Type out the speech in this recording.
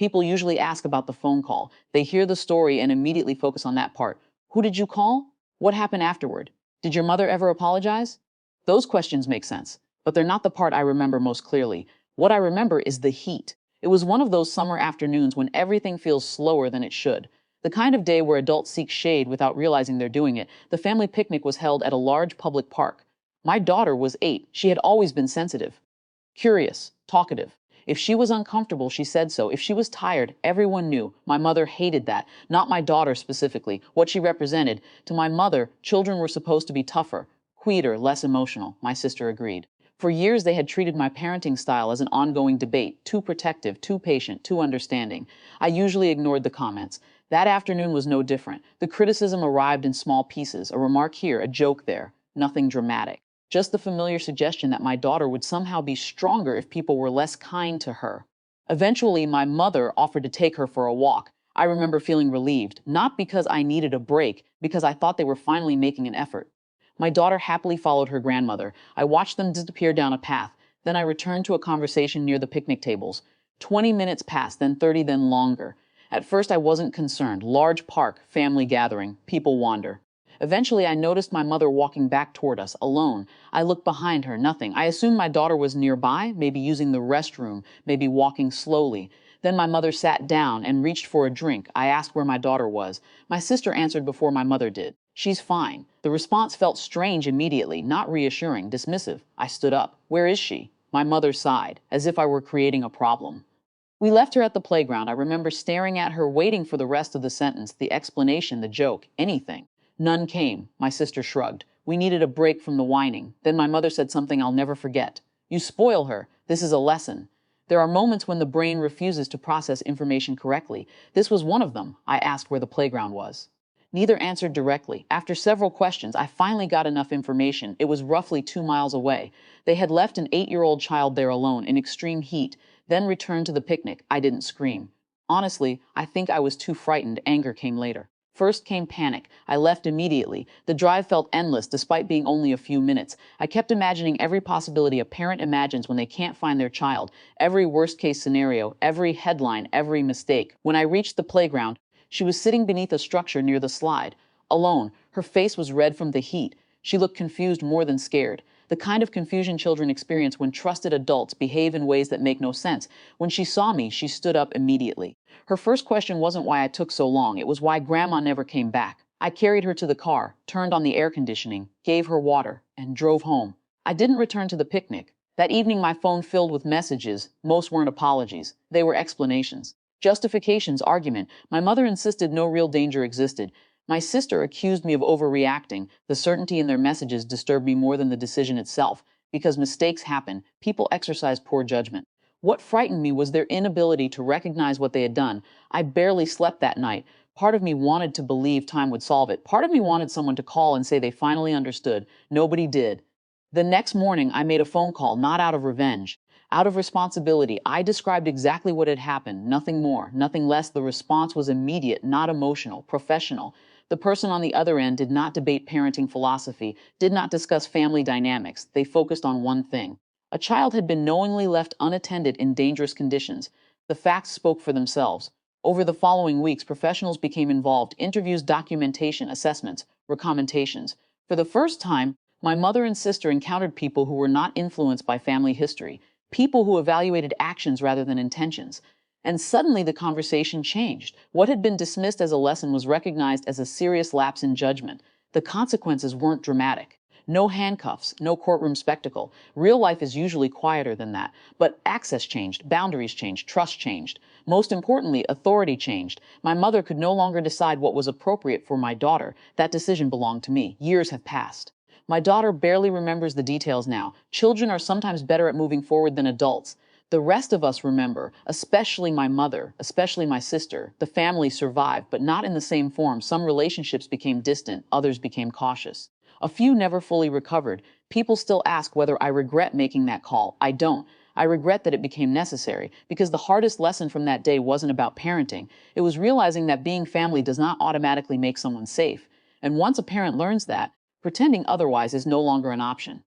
People usually ask about the phone call. They hear the story and immediately focus on that part. Who did you call? What happened afterward? Did your mother ever apologize? Those questions make sense, but they're not the part I remember most clearly. What I remember is the heat. It was one of those summer afternoons when everything feels slower than it should. The kind of day where adults seek shade without realizing they're doing it. The family picnic was held at a large public park. My daughter was 8. She had always been sensitive, curious, talkative. If she was uncomfortable, she said so. If she was tired, everyone knew. My mother hated that. Not my daughter specifically, what she represented. To my mother, children were supposed to be tougher, quieter, less emotional. My sister agreed. For years, they had treated my parenting style as an ongoing debate, too protective, too patient, too understanding. I usually ignored the comments. That afternoon was no different. The criticism arrived in small pieces, a remark here, a joke there, nothing dramatic. Just the familiar suggestion that my daughter would somehow be stronger if people were less kind to her. Eventually, my mother offered to take her for a walk. I remember feeling relieved, not because I needed a break, because I thought they were finally making an effort. My daughter happily followed her grandmother. I watched them disappear down a path. Then I returned to a conversation near the picnic tables. 20 minutes passed, then 30, then longer. At first, I wasn't concerned. Large park, family gathering, people wander. Eventually, I noticed my mother walking back toward us, alone. I looked behind her, nothing. I assumed my daughter was nearby, maybe using the restroom, maybe walking slowly. Then my mother sat down and reached for a drink. I asked where my daughter was. My sister answered before my mother did. She's fine. The response felt strange immediately, not reassuring, dismissive. I stood up. Where is she? My mother sighed, as if I were creating a problem. We left her at the playground. I remember staring at her, waiting for the rest of the sentence, the explanation, the joke, anything. None came. My sister shrugged. We needed a break from the whining. Then my mother said something I'll never forget. You spoil her. This is a lesson. There are moments when the brain refuses to process information correctly. This was one of them. I asked where the playground was. Neither answered directly. After several questions, I finally got enough information. It was roughly 2 miles away. They had left an 8-year-old child there alone in extreme heat, then returned to the picnic. I didn't scream. Honestly, I think I was too frightened. Anger came later. First came panic. I left immediately. The drive felt endless despite being only a few minutes. I kept imagining every possibility a parent imagines when they can't find their child, every worst-case scenario, every headline, every mistake. When I reached the playground, she was sitting beneath a structure near the slide, alone. Her face was red from the heat. She looked confused more than scared. The kind of confusion children experience when trusted adults behave in ways that make no sense. When she saw me, she stood up immediately. Her first question wasn't why I took so long. It was why Grandma never came back. I carried her to the car, turned on the air conditioning, gave her water, and drove home. I didn't return to the picnic. That evening, my phone filled with messages. Most weren't apologies. They were explanations. Justifications, argument. My mother insisted no real danger existed. My sister accused me of overreacting. The certainty in their messages disturbed me more than the decision itself. Because mistakes happen, people exercise poor judgment. What frightened me was their inability to recognize what they had done. I barely slept that night. Part of me wanted to believe time would solve it. Part of me wanted someone to call and say they finally understood. Nobody did. The next morning, I made a phone call, not out of revenge. Out of responsibility, I described exactly what had happened, nothing more, nothing less. The response was immediate, not emotional, professional. The person on the other end did not debate parenting philosophy, did not discuss family dynamics. They focused on one thing. A child had been knowingly left unattended in dangerous conditions. The facts spoke for themselves. Over the following weeks, professionals became involved, interviews, documentation, assessments, recommendations. For the first time, my mother and sister encountered people who were not influenced by family history, people who evaluated actions rather than intentions. And suddenly the conversation changed. What had been dismissed as a lesson was recognized as a serious lapse in judgment. The consequences weren't dramatic. No handcuffs, no courtroom spectacle. Real life is usually quieter than that. But access changed, boundaries changed, trust changed. Most importantly, authority changed. My mother could no longer decide what was appropriate for my daughter. That decision belonged to me. Years have passed. My daughter barely remembers the details now. Children are sometimes better at moving forward than adults. The rest of us remember, especially my mother, especially my sister. The family survived, but not in the same form. Some relationships became distant, others became cautious. A few never fully recovered. People still ask whether I regret making that call. I don't. I regret that it became necessary, because the hardest lesson from that day wasn't about parenting. It was realizing that being family does not automatically make someone safe. And once a parent learns that, pretending otherwise is no longer an option.